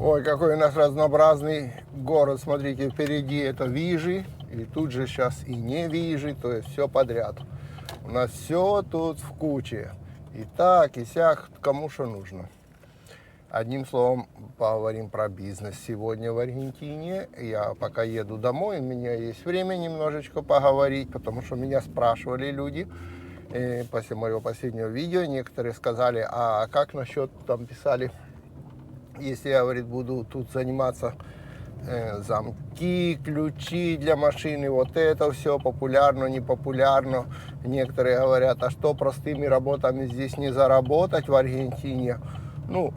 Ой, какой у нас разнообразный город. Смотрите, впереди это Вижи, и тут же сейчас и не Вижи, то есть все подряд. У нас все тут в куче. И так, и сяк, кому что нужно. Одним словом, поговорим про бизнес сегодня в Аргентине. Я пока еду домой, у меня есть время немножечко поговорить, потому что меня спрашивали люди после моего последнего видео. Некоторые сказали, а как насчет, там писали, если я, говорит, буду тут заниматься замки, ключи для машины, вот это все популярно, не популярно. Некоторые говорят, а что простыми работами здесь не заработать в Аргентине? Ну,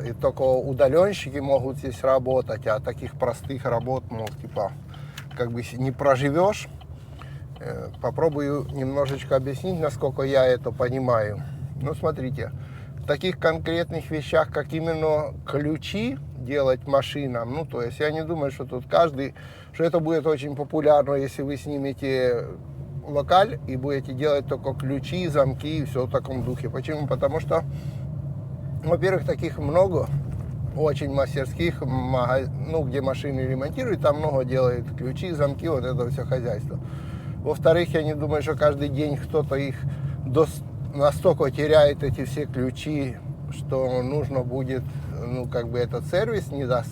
и только удаленщики могут здесь работать, а таких простых работ, мол, типа, как бы не проживешь. Попробую немножечко объяснить, насколько я это понимаю. Ну, смотрите, в таких конкретных вещах, как именно ключи делать машинам, ну, то есть я не думаю, что тут что это будет очень популярно, если вы снимете локаль и будете делать только ключи, замки и все в таком духе. Почему? Потому что, во-первых, таких много, очень мастерских, ну, где машины ремонтируют, там много делают ключи, замки, вот это все хозяйство. Во-вторых, я не думаю, что каждый день кто-то их настолько теряет, эти все ключи, что нужно будет, ну, как бы этот сервис не даст.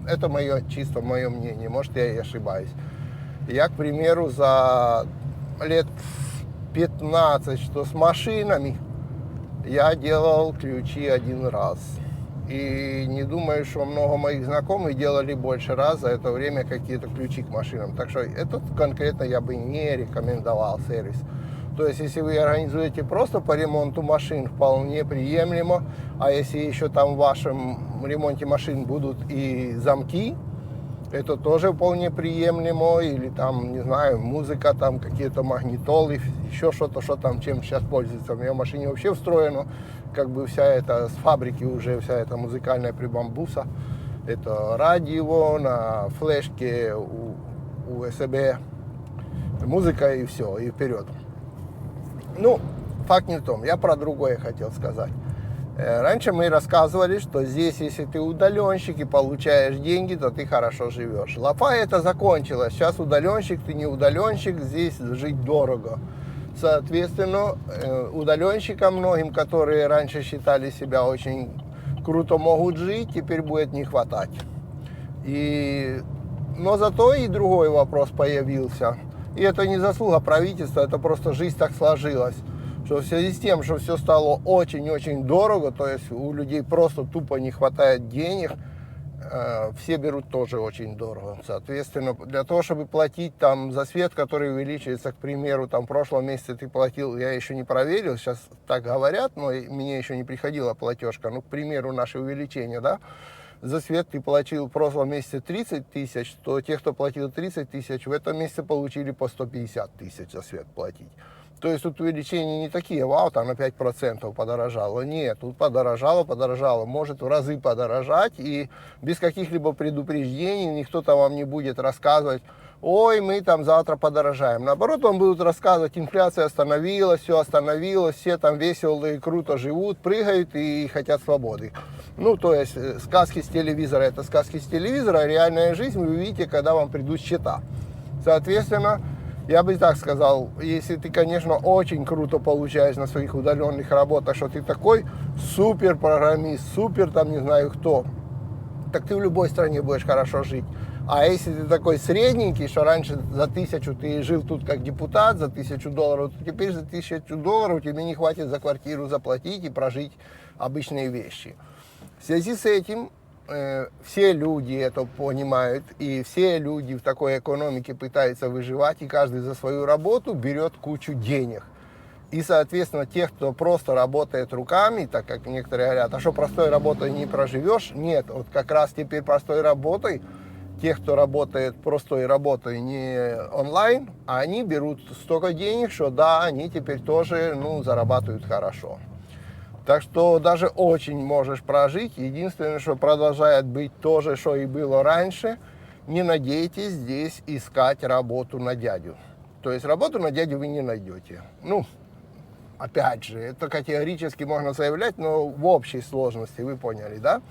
Это чисто мое мнение, может, я и ошибаюсь. Я, к примеру, за лет 15, что с машинами, я делал ключи один раз. И не думаю, что много моих знакомых делали больше раз за это время какие-то ключи к машинам. Так что этот конкретно я бы не рекомендовал сервис. То есть, если вы организуете просто по ремонту машин, вполне приемлемо. А если еще там в вашем ремонте машин будут и замки, это тоже вполне приемлемо. Или там, не знаю, музыка, там какие-то магнитолы, еще что-то, что там, чем сейчас пользуются. У меня в машине вообще встроено, как бы вся эта, с фабрики уже вся эта музыкальная прибамбуса. Это радио на флешке, USB, музыка и все, и вперед. Ну, факт не в том, я про другое хотел сказать. Раньше мы рассказывали, что здесь, если ты удаленщик и получаешь деньги, то ты хорошо живешь. Лафа это закончилась. Сейчас удаленщик, ты не удаленщик, здесь жить дорого. Соответственно, удаленщикам многим, которые раньше считали себя очень круто могут жить, теперь будет не хватать. Но зато и другой вопрос появился. И это не заслуга правительства, это просто жизнь так сложилась, что в связи с тем, что все стало очень-очень дорого, то есть у людей просто тупо не хватает денег, все берут тоже очень дорого. Соответственно, для того, чтобы платить там за свет, который увеличивается, к примеру, там в прошлом месяце ты платил, я еще не проверил, сейчас так говорят, но мне еще не приходила платежка, ну, к примеру, наше увеличение, да, за свет ты платил в прошлом месяце 30 тысяч, то те, кто платил 30 тысяч, в этом месяце получили по 150 тысяч за свет платить. То есть тут увеличения не такие, вау, там на 5% подорожало. Нет, тут подорожало, может в разы подорожать, и без каких-либо предупреждений никто там вам не будет рассказывать, ой, мы там завтра подорожаем. Наоборот, вам будут рассказывать, инфляция остановилась, все там весело и круто живут, прыгают и хотят свободы. Ну, то есть сказки с телевизора, это сказки с телевизора, а реальная жизнь вы увидите, когда вам придут счета. Соответственно, я бы так сказал, если ты, конечно, очень круто получаешь на своих удаленных работах, что ты такой супер программист, супер там не знаю кто, так ты в любой стране будешь хорошо жить. А если ты такой средненький, что раньше за 1000 ты жил тут как депутат, за $1000, то теперь за $1000 тебе не хватит за квартиру заплатить и прожить обычные вещи. В связи с этим все люди это понимают, и все люди в такой экономике пытаются выживать, и каждый за свою работу берет кучу денег. И, соответственно, тех, кто просто работает руками, так как некоторые говорят, а что простой работой не проживешь? Нет, вот как раз теперь простой работой, тех, кто работает простой работой не онлайн, они берут столько денег, что да, они теперь тоже, ну, зарабатывают хорошо. Так что даже очень можешь прожить. Единственное, что продолжает быть то же, что и было раньше, не надейтесь здесь искать работу на дядю. То есть работу на дядю вы не найдете. Ну, опять же, это категорически можно заявлять, но в общей сложности, вы поняли, да?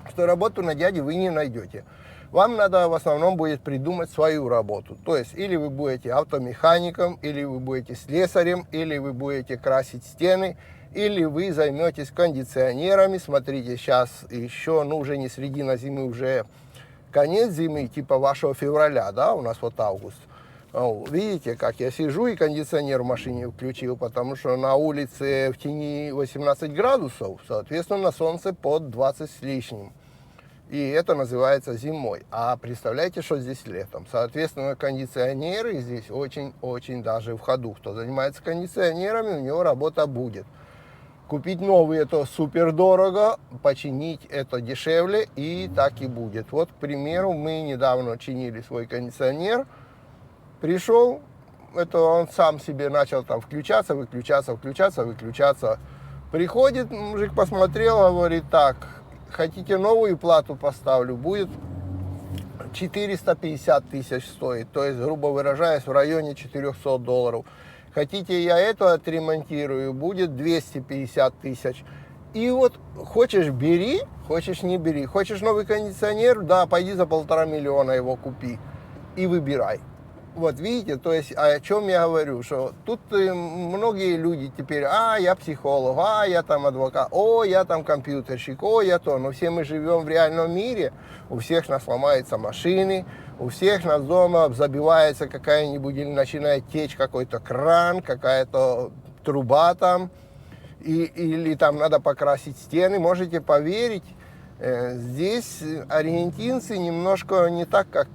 что работу на дяде вы не найдете. Вам надо в основном будет придумать свою работу. То есть или вы будете автомехаником, или вы будете слесарем, или вы будете красить стены, или вы займетесь кондиционерами. Смотрите, сейчас еще, ну уже не середина зимы, уже конец зимы, типа вашего февраля, да, у нас вот август. Видите, как я сижу и кондиционер в машине включил, потому что на улице в тени 18 градусов, соответственно, на солнце под 20 с лишним. И это называется зимой. А представляете, что здесь летом? Соответственно, кондиционеры здесь очень-очень даже в ходу. Кто занимается кондиционерами, у него работа будет. Купить новый это супер дорого, починить это дешевле, и так и будет. Вот, к примеру, мы недавно чинили свой кондиционер. Пришел, это он сам себе начал там включаться, выключаться. Приходит, мужик посмотрел, говорит, так, хотите новую плату поставлю, будет 450 тысяч стоит, то есть, грубо выражаясь, в районе $400. Хотите, я это отремонтирую, будет 250 тысяч. И вот хочешь бери, хочешь не бери. Хочешь новый кондиционер, да, пойди за 1,5 миллиона его купи и выбирай. Вот видите, то есть о чем я говорю, что тут многие люди теперь, я психолог, я там адвокат, я там компьютерщик, я то. Но все мы живем в реальном мире, у всех нас ломаются машины, у всех нас дома забивается какая-нибудь или начинает течь какой-то кран, какая-то труба там, или там надо покрасить стены. Можете поверить, здесь аргентинцы немножко не так, как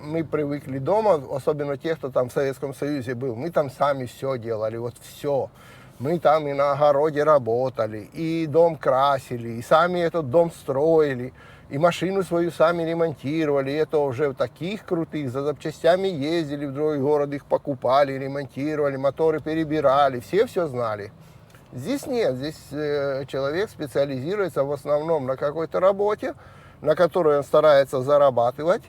мы привыкли дома, особенно те, кто там в Советском Союзе был. Мы там сами все делали, вот все. Мы там и на огороде работали, и дом красили, и сами этот дом строили, и машину свою сами ремонтировали. И это уже в таких крутых, за запчастями ездили в другой город, их покупали, ремонтировали, моторы перебирали, все знали. Здесь нет, здесь человек специализируется в основном на какой-то работе, на которой он старается зарабатывать,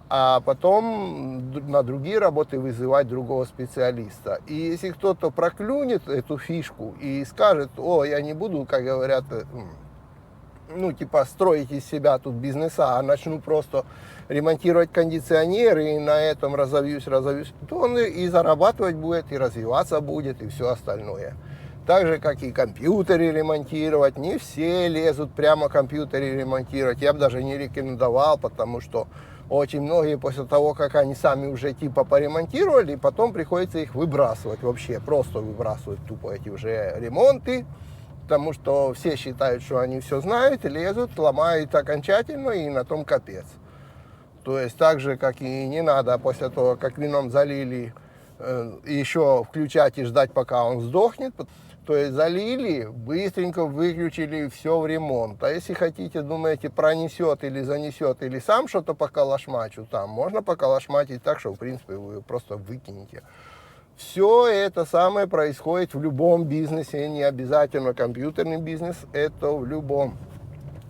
а потом на другие работы вызывать другого специалиста. И если кто-то проклюнет эту фишку и скажет, я не буду, как говорят, строить из себя тут бизнеса, а начну просто ремонтировать кондиционеры и на этом разовьюсь, то он и зарабатывать будет, и развиваться будет, и все остальное. Так же, как и компьютеры ремонтировать. Не все лезут прямо компьютеры ремонтировать. Я бы даже не рекомендовал, потому что очень многие после того, как они сами уже типа поремонтировали, потом приходится их выбрасывать вообще. Просто выбрасывать тупо эти уже ремонты. Потому что все считают, что они все знают, и лезут, ломают окончательно, и на том капец. То есть так же, как и не надо после того, как вином залили, еще включать и ждать, пока он сдохнет. То есть залили, быстренько выключили, все в ремонт. А если хотите, думаете, пронесет или занесет, или сам что-то поколошмачу, там можно поколошматить так, что, в принципе, вы просто выкинете. Все это самое происходит в любом бизнесе, не обязательно компьютерный бизнес, это в любом.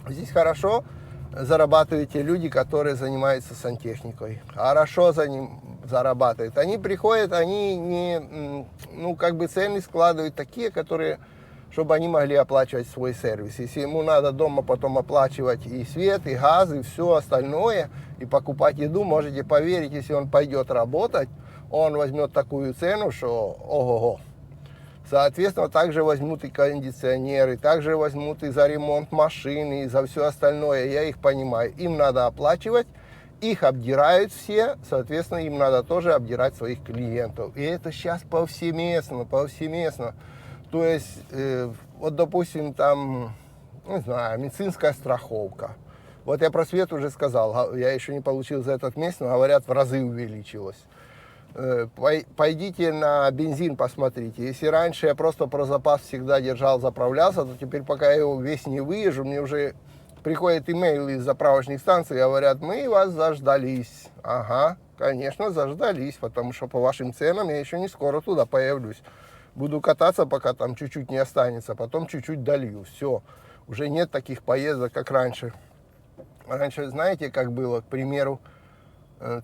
Здесь хорошо зарабатывают те люди, которые занимаются сантехникой. Хорошо за ним зарабатывают. Они приходят, они не, цены складывают такие, которые, чтобы они могли оплачивать свой сервис. Если ему надо дома потом оплачивать и свет, и газ, и все остальное, и покупать еду, можете поверить, если он пойдет работать, он возьмет такую цену, что ого-го. Соответственно, также возьмут и кондиционеры, также возьмут и за ремонт машины, и за все остальное. Я их понимаю. Им надо оплачивать, их обдирают все, соответственно, им надо тоже обдирать своих клиентов. И это сейчас повсеместно. То есть, вот, допустим, там, не знаю, медицинская страховка. Вот я про свет уже сказал, я еще не получил за этот месяц, но, говорят, в разы увеличилось. Пойдите на бензин, посмотрите. Если раньше я просто про запас всегда держал, заправлялся, то теперь, пока я его весь не выезжу, мне уже приходят имейлы из заправочных станций, говорят, мы вас заждались. Ага, конечно, заждались, потому что по вашим ценам я еще не скоро туда появлюсь. Буду кататься, пока там чуть-чуть не останется, потом чуть-чуть долью. Все, уже нет таких поездок, как раньше. Раньше, знаете, как было, к примеру,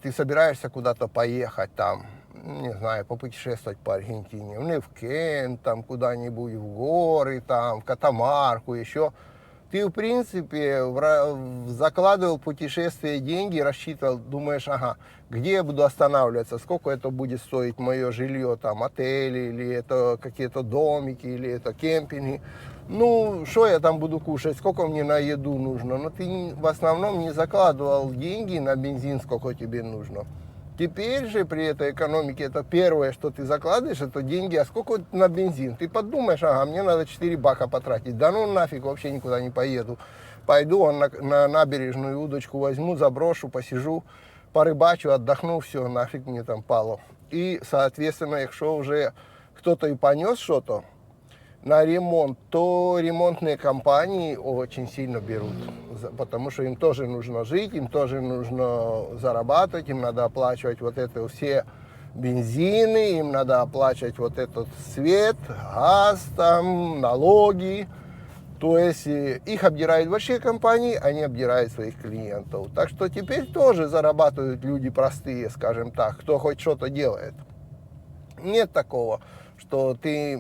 ты собираешься куда-то поехать там, не знаю, попутешествовать по Аргентине, в Невкен, там куда-нибудь, в горы, там, в Катамарку, еще. ты, в принципе, закладывал в путешествие деньги, рассчитывал, думаешь, ага, где я буду останавливаться, сколько это будет стоить мое жилье, там, отели, или это какие-то домики, или это кемпинги. Ну, что я там буду кушать, сколько мне на еду нужно. Но ты в основном не закладывал деньги на бензин, сколько тебе нужно. Теперь же при этой экономике это первое, что ты закладываешь, это деньги. А сколько на бензин? Ты подумаешь, ага, мне надо 4 бака потратить. Да ну нафиг, вообще никуда не поеду. Пойду на набережную удочку возьму, заброшу, посижу, порыбачу, отдохну, все, нафиг мне там пало. И, соответственно, если уже кто-то и понес что-то на ремонт, то ремонтные компании очень сильно берут, потому что им тоже нужно жить, им тоже нужно зарабатывать, им надо оплачивать вот это все бензины, им надо оплачивать вот этот свет, газ, там, налоги. То есть их обдирают большие компании, они обдирают своих клиентов. Так что теперь тоже зарабатывают люди простые, скажем так, кто хоть что-то делает. Нет такого, что ты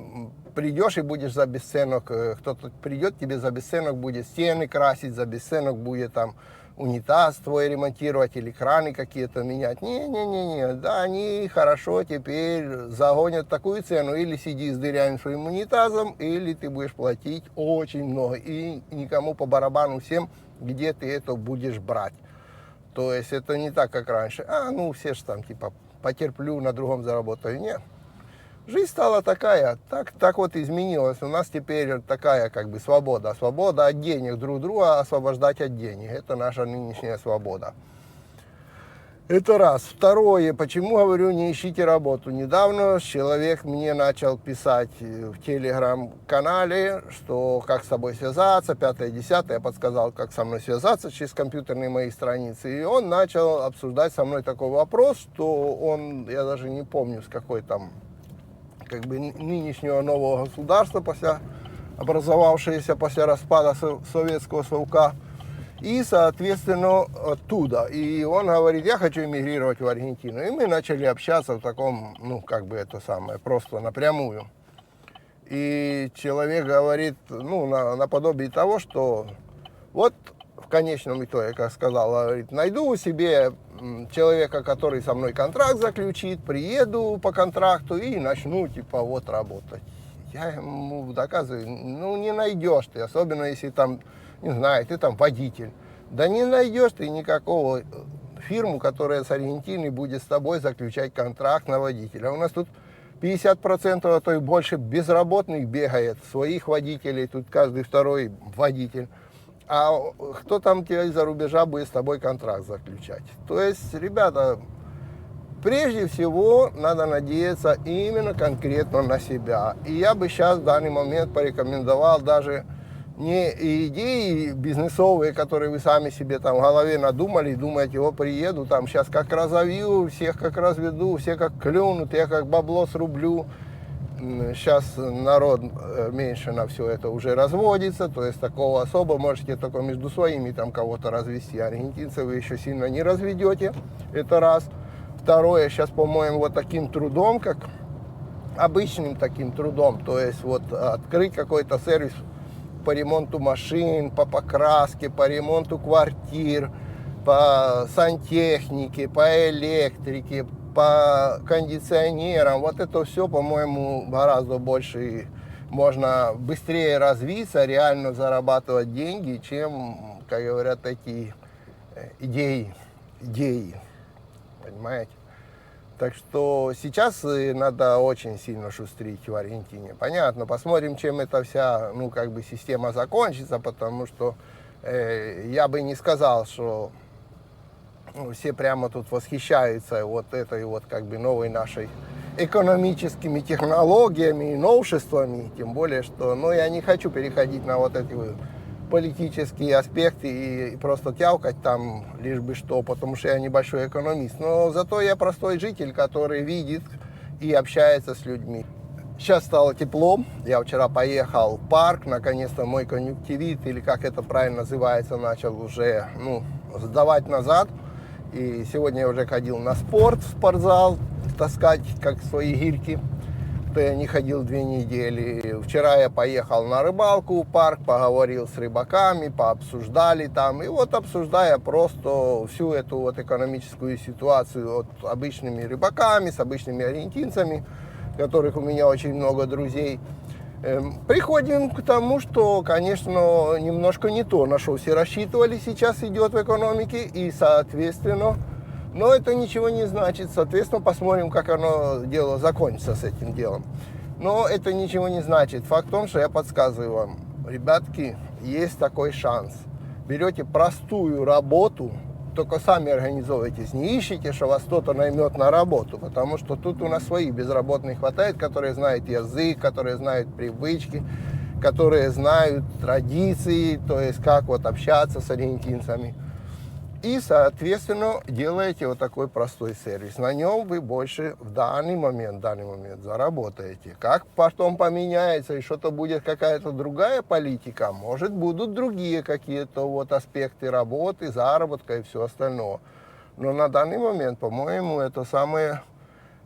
придешь и будешь за бесценок, кто-то придет тебе за бесценок, будет стены красить, за бесценок будет там унитаз твой ремонтировать или краны какие-то менять. Не, да, они хорошо теперь загонят такую цену, или сиди с дырявым своим унитазом, или ты будешь платить очень много, и никому по барабану всем, где ты это будешь брать. То есть это не так, как раньше. Ну все же там типа потерплю, на другом заработаю. Нет. Жизнь стала такая, так вот изменилась. У нас теперь такая как бы свобода. Свобода от денег, друг друга освобождать от денег. Это наша нынешняя свобода. Это раз. Второе, почему говорю, не ищите работу. Недавно человек мне начал писать в телеграм-канале, что как с собой связаться, 5-10, я подсказал, как со мной связаться через компьютерные мои страницы. И он начал обсуждать со мной такой вопрос, что он, я даже не помню, с какой там, как бы нынешнего нового государства, образовавшееся после распада Советского Совка, и, соответственно, оттуда. И он говорит, я хочу эмигрировать в Аргентину. И мы начали общаться в таком, ну, как бы это самое, просто напрямую. И человек говорит, ну, наподобие того, что вот в конечном итоге, как сказал, говорит, найду себе человека, который со мной контракт заключит, приеду по контракту и начну, типа, вот работать. Я ему доказываю, ну, не найдешь ты, особенно если там, не знаю, ты там водитель. Да не найдешь ты никакого фирму, которая с Аргентины будет с тобой заключать контракт на водителя. У нас тут 50%, а то и больше безработных бегает, своих водителей, тут каждый второй водитель. А кто там тебе из-за рубежа будет с тобой контракт заключать? То есть, ребята, прежде всего надо надеяться именно конкретно на себя. И я бы сейчас в данный момент порекомендовал даже не идеи бизнесовые, которые вы сами себе там в голове надумали, и думаете, о, приеду, там сейчас как разовью, всех как разведу, все как клюнут, я как бабло срублю. Сейчас народ меньше на все это уже разводится, то есть такого особо можете только между своими там кого-то развести. Аргентинцев вы еще сильно не разведете, это раз. Второе, сейчас, по-моему, вот таким трудом, как обычным таким трудом, то есть вот открыть какой-то сервис по ремонту машин, по покраске, по ремонту квартир, по сантехнике, по электрике, по кондиционерам. Вот это все, по-моему, гораздо больше можно быстрее развиться, реально зарабатывать деньги, чем, как говорят, такие идеи. Понимаете? Так что сейчас надо очень сильно шустрить в Аргентине. Понятно, посмотрим, чем эта вся, ну, как бы система закончится, потому что я бы не сказал, что все прямо тут восхищаются вот этой вот как бы новой нашей экономическими технологиями и новшествами, тем более, что, ну, я не хочу переходить на вот эти политические аспекты и просто тявкать там лишь бы что, потому что я небольшой экономист. Но зато я простой житель, который видит и общается с людьми. Сейчас стало тепло, я вчера поехал в парк, наконец-то мой конъюнктивит, или как это правильно называется, начал уже, ну, сдавать назад. И сегодня я уже ходил на спортзал, таскать как свои гирьки. что я не ходил 2 недели. Вчера я поехал на рыбалку в парк, поговорил с рыбаками, пообсуждали там. И вот обсуждая просто всю эту вот экономическую ситуацию вот обычными рыбаками, с обычными аргентинцами, которых у меня очень много друзей, приходим к тому, что, конечно, немножко не то, на что все рассчитывали, сейчас идет в экономике, и, соответственно, но это ничего не значит. Соответственно, посмотрим, как оно дело закончится с этим делом. Но это ничего не значит. Факт в том, что я подсказываю вам, ребятки, есть такой шанс. Берете простую работу, только сами организовывайтесь. Не ищите, что вас кто-то наймет на работу, потому что тут у нас своих безработных хватает, которые знают язык, которые знают привычки, которые знают традиции, то есть как вот общаться с аргентинцами. И, соответственно, делаете вот такой простой сервис. На нем вы больше в данный момент заработаете. Как потом поменяется и что-то будет какая-то другая политика, может, будут другие какие-то вот аспекты работы, заработка и все остальное. Но на данный момент, по-моему, это самое,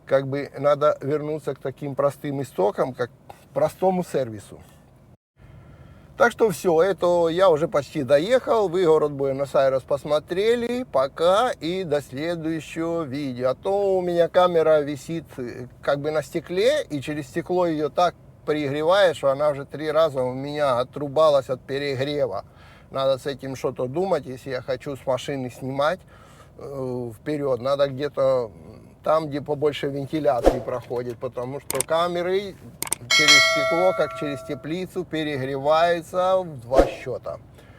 как бы надо вернуться к таким простым истокам, как к простому сервису. Так что все, это я уже почти доехал, вы город Буэнос-Айрес посмотрели, пока и до следующего видео. А то у меня камера висит как бы на стекле, и через стекло ее так перегревает, что она уже 3 раза у меня отрубалась от перегрева. Надо с этим что-то думать, если я хочу с машины снимать вперед, надо где-то там, где побольше вентиляции проходит, потому что камеры через стекло, как через теплицу, перегреваются в 2 счета.